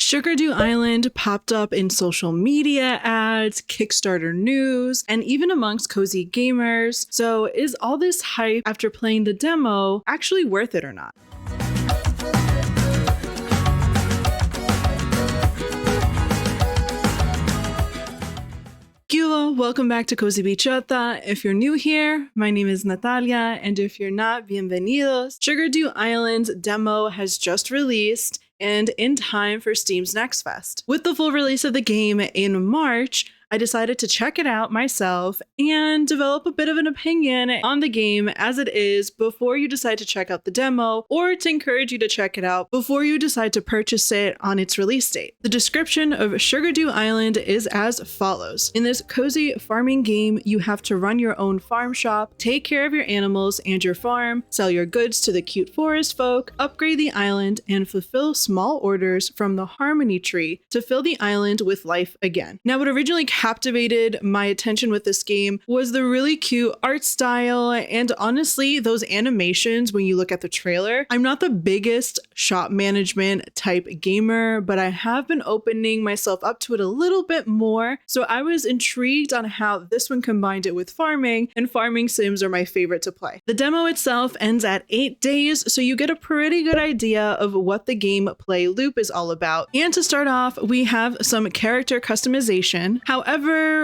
Sugardew Island popped up in social media ads, Kickstarter news, and even amongst cozy gamers. So is all this hype after playing the demo actually worth it or not? Hello, welcome back to Cozybichota. If you're new here, my name is Natalia, and if you're not, bienvenidos. Sugardew Island's demo has just released and in time for Steam's Next Fest. With the full release of the game in March, I decided to check it out myself and develop a bit of an opinion on the game as it is before you decide to check out the demo, or to encourage you to check it out before you decide to purchase it on its release date. The description of Sugardew Island is as follows. In this cozy farming game, you have to run your own farm shop, take care of your animals and your farm, sell your goods to the cute forest folk, upgrade the island, and fulfill small orders from the harmony tree to fill the island with life again. Now, what originally captivated my attention with this game was the really cute art style and honestly those animations when you look at the trailer. I'm not the biggest shop management type gamer, but I have been opening myself up to it a little bit more, so I was intrigued on how this one combined it with farming, and farming sims are my favorite to play. The demo itself ends at 8 days, so you get a pretty good idea of what the gameplay loop is all about. And to start off, we have some character customization. However,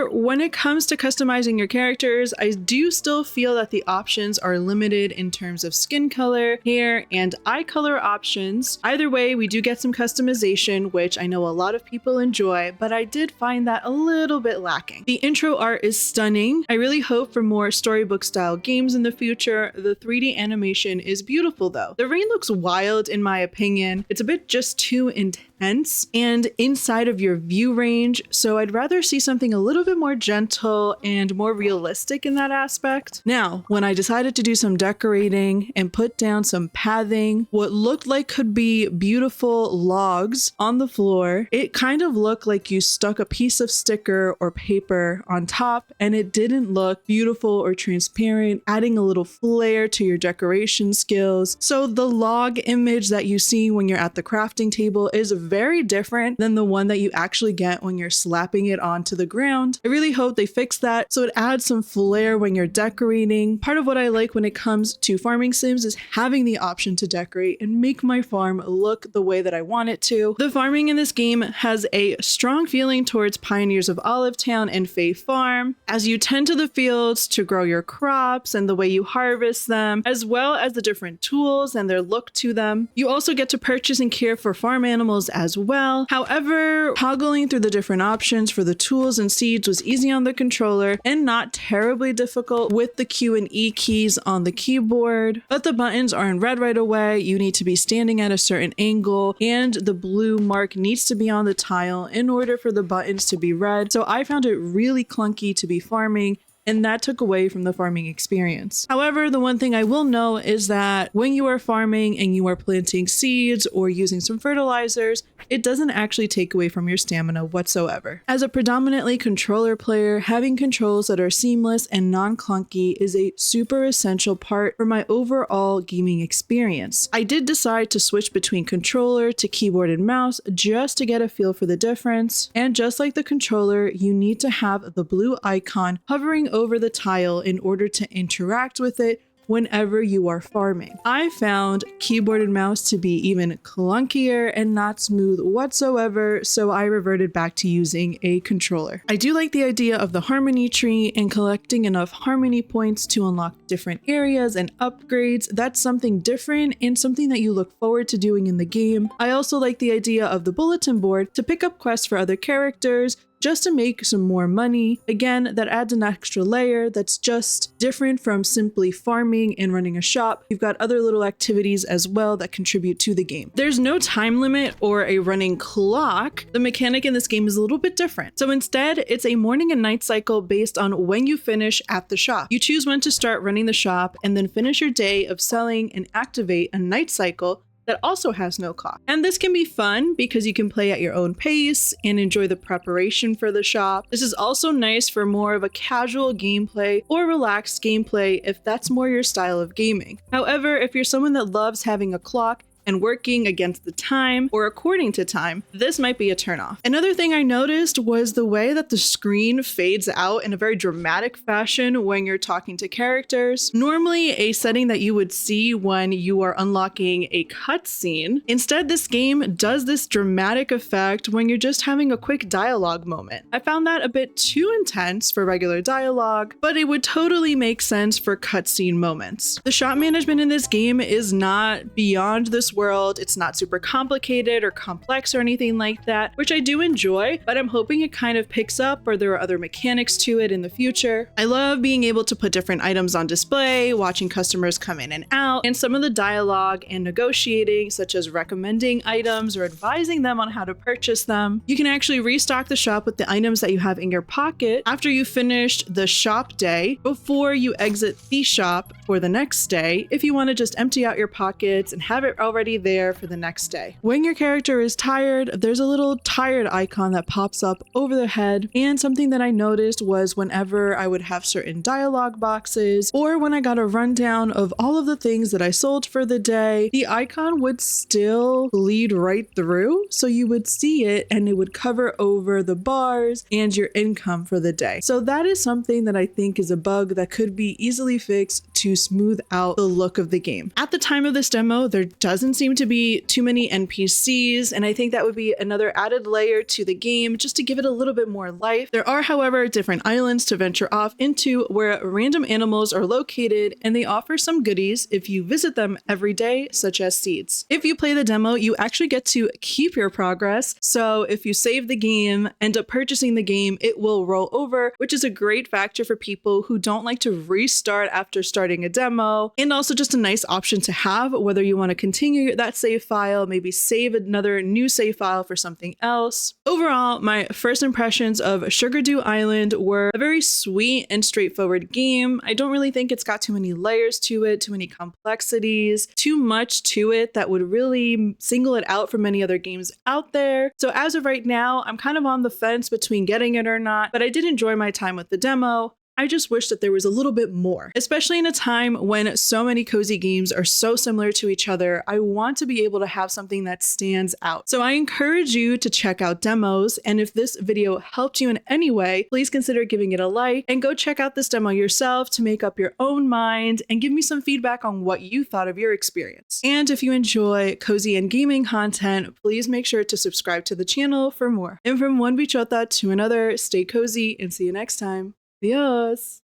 when it comes to customizing your characters, I do still feel that the options are limited in terms of skin color, hair, and eye color options. Either way, we do get some customization, which I know a lot of people enjoy, but I did find that a little bit lacking. The intro art is stunning. I really hope for more storybook style games in the future. The 3D animation is beautiful though. The rain looks wild in my opinion. It's a bit just too intense and inside of your view range, so I'd rather see something a little bit more gentle and more realistic in that aspect. Now, when I decided to do some decorating and put down some pathing, what looked like could be beautiful logs on the floor, it kind of looked like you stuck a piece of sticker or paper on top, and it didn't look beautiful or transparent, adding a little flair to your decoration skills. So the log image that you see when you're at the crafting table is very different than the one that you actually get when you're slapping it onto the ground. I really hope they fix that so it adds some flair when you're decorating. Part of what I like when it comes to farming sims is having the option to decorate and make my farm look the way that I want it to. The farming in this game has a strong feeling towards Pioneers of Olivetown and Fae Farm, as you tend to the fields to grow your crops and the way you harvest them, as well as the different tools and their look to them. You also get to purchase and care for farm animals as well. However, toggling through the different options for the tools and seeds was easy on the controller and not terribly difficult with the Q and E keys on the keyboard, but the buttons are in red right away. You need to be standing at a certain angle and the blue mark needs to be on the tile in order for the buttons to be red. So I found it really clunky to be farming, and that took away from the farming experience. However, the one thing I will know is that when you are farming and you are planting seeds or using some fertilizers, it doesn't actually take away from your stamina whatsoever. As a predominantly controller player, having controls that are seamless and non-clunky is a super essential part for my overall gaming experience. I did decide to switch between controller to keyboard and mouse just to get a feel for the difference. And just like the controller, you need to have the blue icon hovering over the tile in order to interact with it whenever you are farming. I found keyboard and mouse to be even clunkier and not smooth whatsoever, so I reverted back to using a controller. I do like the idea of the harmony tree and collecting enough harmony points to unlock different areas and upgrades. That's something different and something that you look forward to doing in the game. I also like the idea of the bulletin board to pick up quests for other characters, just to make some more money. Again, that adds an extra layer that's just different from simply farming and running a shop. You've got other little activities as well that contribute to the game. There's no time limit or a running clock. The mechanic in this game is a little bit different. So instead, it's a morning and night cycle based on when you finish at the shop. You choose when to start running the shop and then finish your day of selling and activate a night cycle that also has no clock. And this can be fun because you can play at your own pace and enjoy the preparation for the shop. This is also nice for more of a casual gameplay or relaxed gameplay if that's more your style of gaming. However, if you're someone that loves having a clock and working against the time or according to time, this might be a turnoff. Another thing I noticed was the way that the screen fades out in a very dramatic fashion when you're talking to characters. Normally a setting that you would see when you are unlocking a cutscene. Instead, this game does this dramatic effect when you're just having a quick dialogue moment. I found that a bit too intense for regular dialogue, but it would totally make sense for cutscene moments. The shop management in this game is not beyond this world. It's not super complicated or complex or anything like that, which I do enjoy, but I'm hoping it kind of picks up or there are other mechanics to it in the future. I love being able to put different items on display, watching customers come in and out, and some of the dialogue and negotiating, such as recommending items or advising them on how to purchase them. You can actually restock the shop with the items that you have in your pocket after you finished the shop day before you exit the shop for the next day if you want to just empty out your pockets and have it already there for the next day. When your character is tired, there's a little tired icon that pops up over their head, and something that I noticed was whenever I would have certain dialogue boxes or when I got a rundown of all of the things that I sold for the day, the icon would still bleed right through, so you would see it and it would cover over the bars and your income for the day. So that is something that I think is a bug that could be easily fixed to smooth out the look of the game. At the time of this demo, there doesn't seem to be too many NPCs, and I think that would be another added layer to the game just to give it a little bit more life. There are, however, different islands to venture off into where random animals are located, and they offer some goodies if you visit them every day, such as seeds. If you play the demo, you actually get to keep your progress. So if you save the game, end up purchasing the game, it will roll over, which is a great factor for people who don't like to restart after starting a demo, and also just a nice option to have, whether you want to continue that save file, maybe save another new save file for something else. Overall, my first impressions of Sugardew Island were a very sweet and straightforward game. I don't really think it's got too many layers to it, too many complexities, too much to it that would really single it out from many other games out there. So as of right now, I'm kind of on the fence between getting it or not, but I did enjoy my time with the demo. I just wish that there was a little bit more, especially in a time when so many cozy games are so similar to each other. I want to be able to have something that stands out. So I encourage you to check out demos. And if this video helped you in any way, please consider giving it a like and go check out this demo yourself to make up your own mind and give me some feedback on what you thought of your experience. And if you enjoy cozy and gaming content, please make sure to subscribe to the channel for more. And from one bichota to another, stay cozy and see you next time. Adios!